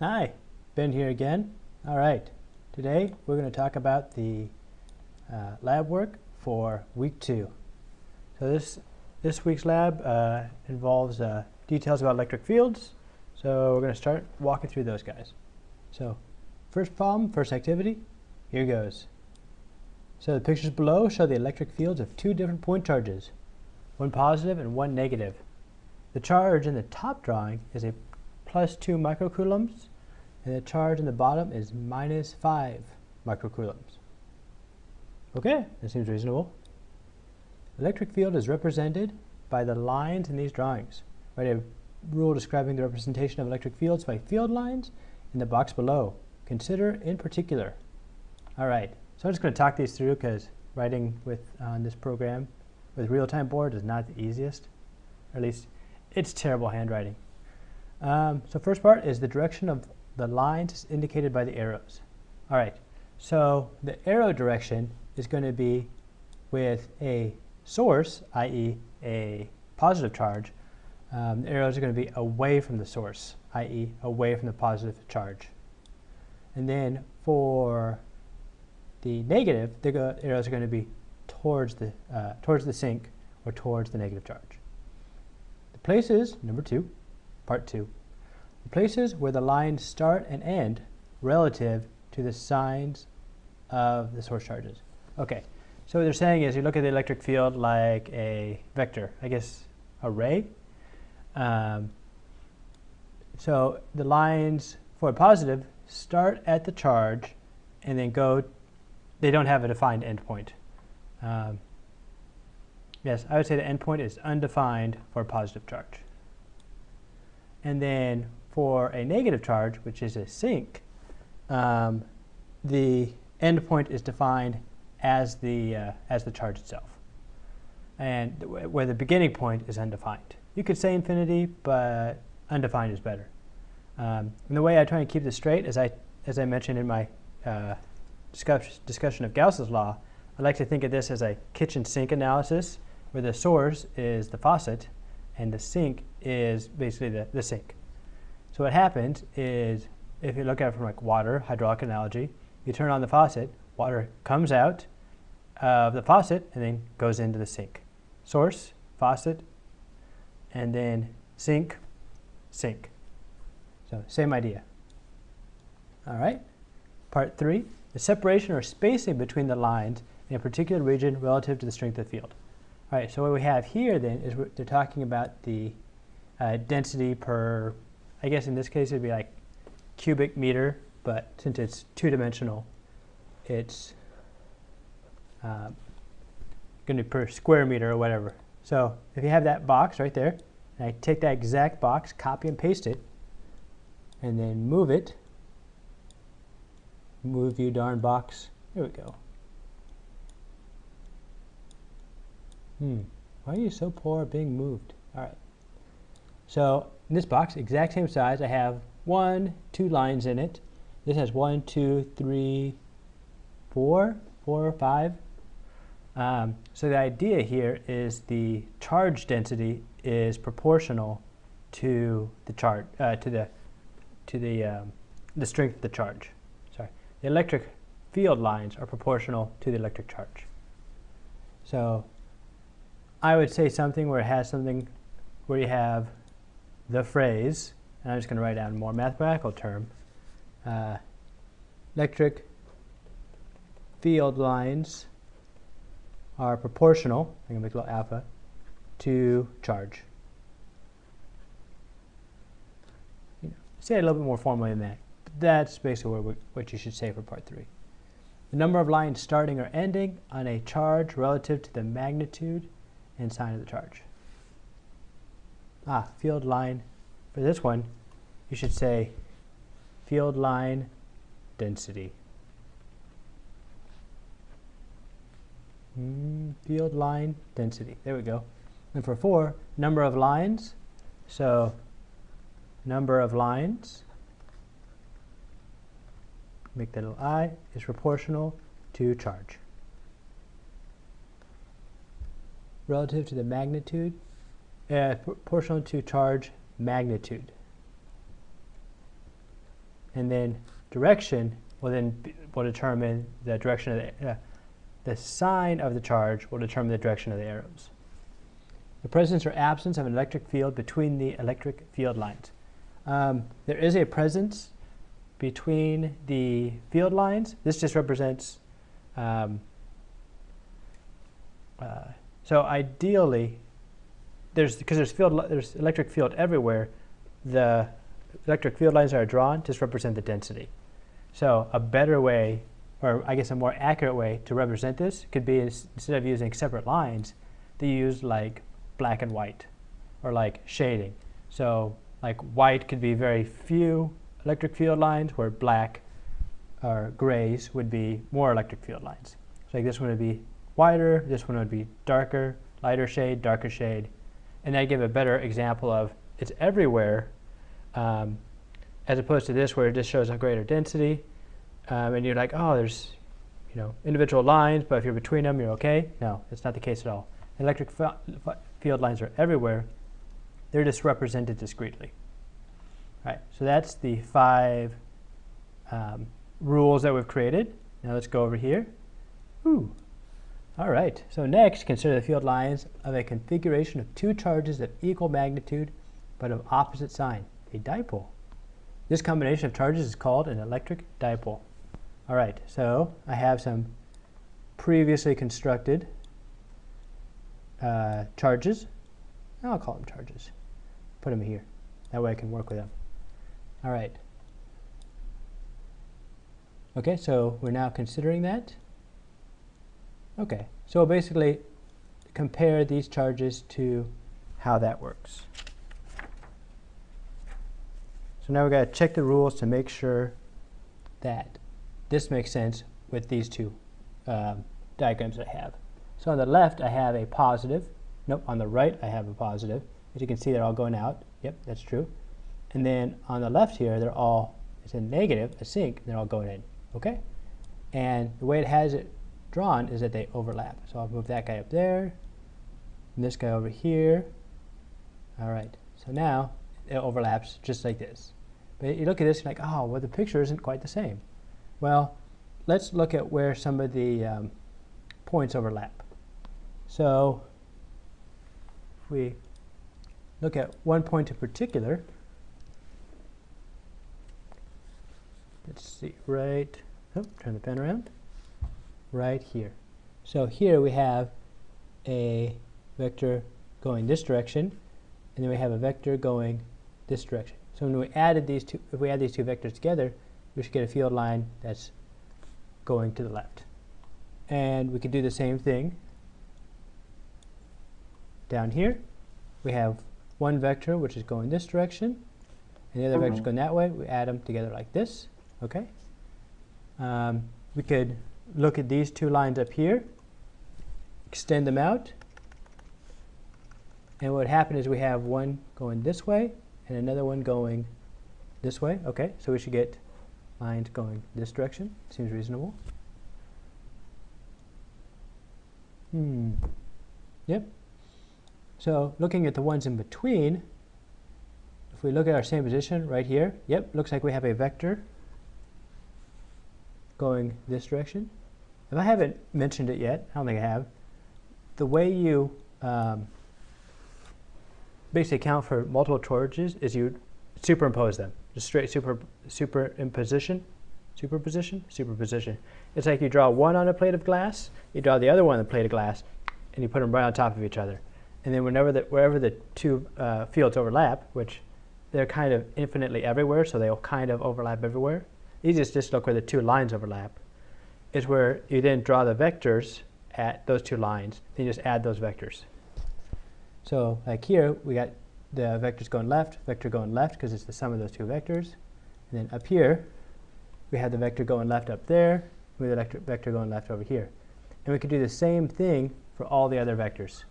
Hi, Ben here again. All right, today we're going to talk about the lab work for week 2. So this week's lab involves details about electric fields. So we're going to start walking through those guys. So first problem, first activity, here goes. So the pictures below show the electric fields of 2 different point charges, one positive and one negative. The charge in the top drawing is a +2 microcoulombs, and the charge in the bottom is -5 microcoulombs. Okay, that seems reasonable. Electric field is represented by the lines in these drawings. Write a rule describing the representation of electric fields by field lines in the box below. Consider in particular. All right, so I'm just going to talk these through because writing on this program with real-time board is not the easiest, or at least it's terrible handwriting. So first part is the direction of the lines indicated by the arrows. All right, so the arrow direction is going to be with a source, i.e. a positive charge. The arrows are going to be away from the source, i.e. away from the positive charge. And then for the negative, the arrows are going to be towards the sink or towards the negative charge. The places, number 2, part 2. The places where the lines start and end relative to the signs of the source charges. Okay, so what they're saying is you look at the electric field like a vector, I guess a ray. So the lines for a positive start at the charge and then go, they don't have a defined endpoint. Yes, I would say the endpoint is undefined for a positive charge. And then for a negative charge, which is a sink, the endpoint is defined as the charge itself, and where the beginning point is undefined. You could say infinity, but undefined is better. And the way I try and keep this straight, as I mentioned in my discussion of Gauss's law, I like to think of this as a kitchen sink analysis, where the source is the faucet and the sink is basically the sink. So what happens is, if you look at it from like water, hydraulic analogy, you turn on the faucet, water comes out of the faucet and then goes into the sink. Source, faucet, and then sink, sink. So same idea. All right, part 3, the separation or spacing between the lines in a particular region relative to the strength of the field. All right, so what we have here then is they're talking about the density per, I guess in this case it'd be like cubic meter, but since it's 2-dimensional, it's going to be per square meter or whatever. So if you have that box right there, and I take that exact box, copy and paste it, and then move it, move you darn box, here we go. Why are you so poor at being moved? All right. So in this box, exact same size, I have 1, 2 lines in it. This has 1, 2, 3, 4 or 5. So the idea here is the charge density is proportional to the charge, to the strength of the charge. Sorry, the electric field lines are proportional to the electric charge. So I would say something where it has something where you have the phrase, and I'm just going to write down a more mathematical term, electric field lines are proportional, I'm going to make a little alpha, to charge. Say it a little bit more formally than that. That's basically what you should say for part 3. The number of lines starting or ending on a charge relative to the magnitude and sign of the charge. Field line. For this one, you should say field line density. Field line density. There we go. And for 4, number of lines. So number of lines, make that little I, is proportional to charge. Relative to the magnitude, proportional to charge magnitude. and then direction will determine the direction of the sign of the charge will determine the direction of the arrows. The presence or absence of an electric field between the electric field lines. There is a presence between the field lines. This just represents, so ideally, because there's electric field everywhere, the electric field lines that are drawn just represent the density. So a better way, or I guess a more accurate way to represent this could be instead of using separate lines, they use like black and white, or like shading. So like white could be very few electric field lines, where black or grays would be more electric field lines. So like this one would be whiter, this one would be darker, lighter shade, darker shade. And I give a better example of it's everywhere, as opposed to this where it just shows a greater density. And you're like, oh, there's individual lines, but if you're between them, you're okay. No, it's not the case at all. Electric field lines are everywhere. They're just represented discretely. All right, so that's the 5 rules that we've created. Now let's go over here. Ooh. All right, so next, consider the field lines of a configuration of 2 charges of equal magnitude but of opposite sign, a dipole. This combination of charges is called an electric dipole. All right, so I have some previously constructed charges. I'll call them charges. Put them here. That way I can work with them. All right. Okay, so we're now considering that. Okay, so we'll basically compare these charges to how that works. So now we've got to check the rules to make sure that this makes sense with these 2 diagrams that I have. So on the left I have a positive. Nope, on the right I have a positive. As you can see, they're all going out. Yep, that's true. And then on the left here, it's a negative, a sink, they're all going in. Okay? And the way it has it drawn is that they overlap. So I'll move that guy up there, and this guy over here. All right, so now it overlaps just like this. But you look at this, you're like, oh, well, the picture isn't quite the same. Well, let's look at where some of the points overlap. So if we look at one point in particular, let's see, right, turn the pen around, right here. So here we have a vector going this direction, and then we have a vector going this direction. So when we added these two, if we add these 2 vectors together, we should get a field line that's going to the left. And we could do the same thing down here. We have one vector which is going this direction, and the other vector is going that way. We add them together like this. Okay. We could look at these 2 lines up here, extend them out, and what would happen is we have one going this way and another one going this way. Okay, so we should get lines going this direction. Seems reasonable. Yep. So looking at the ones in between, if we look at our same position right here, yep, looks like we have a vector going this direction. If I haven't mentioned it yet, I don't think I have, the way you basically account for multiple charges is you superimpose them. Just straight superposition. It's like you draw one on a plate of glass, you draw the other one on a plate of glass, and you put them right on top of each other. And then wherever the 2 fields overlap, which they're kind of infinitely everywhere, so they'll kind of overlap everywhere. Easiest just look where the 2 lines overlap, is where you then draw the vectors at those 2 lines, then you just add those vectors. So like here, we got the vectors going left, vector going left, because it's the sum of those 2 vectors. And then up here, we have the vector going left up there, with the vector going left over here. And we could do the same thing for all the other vectors.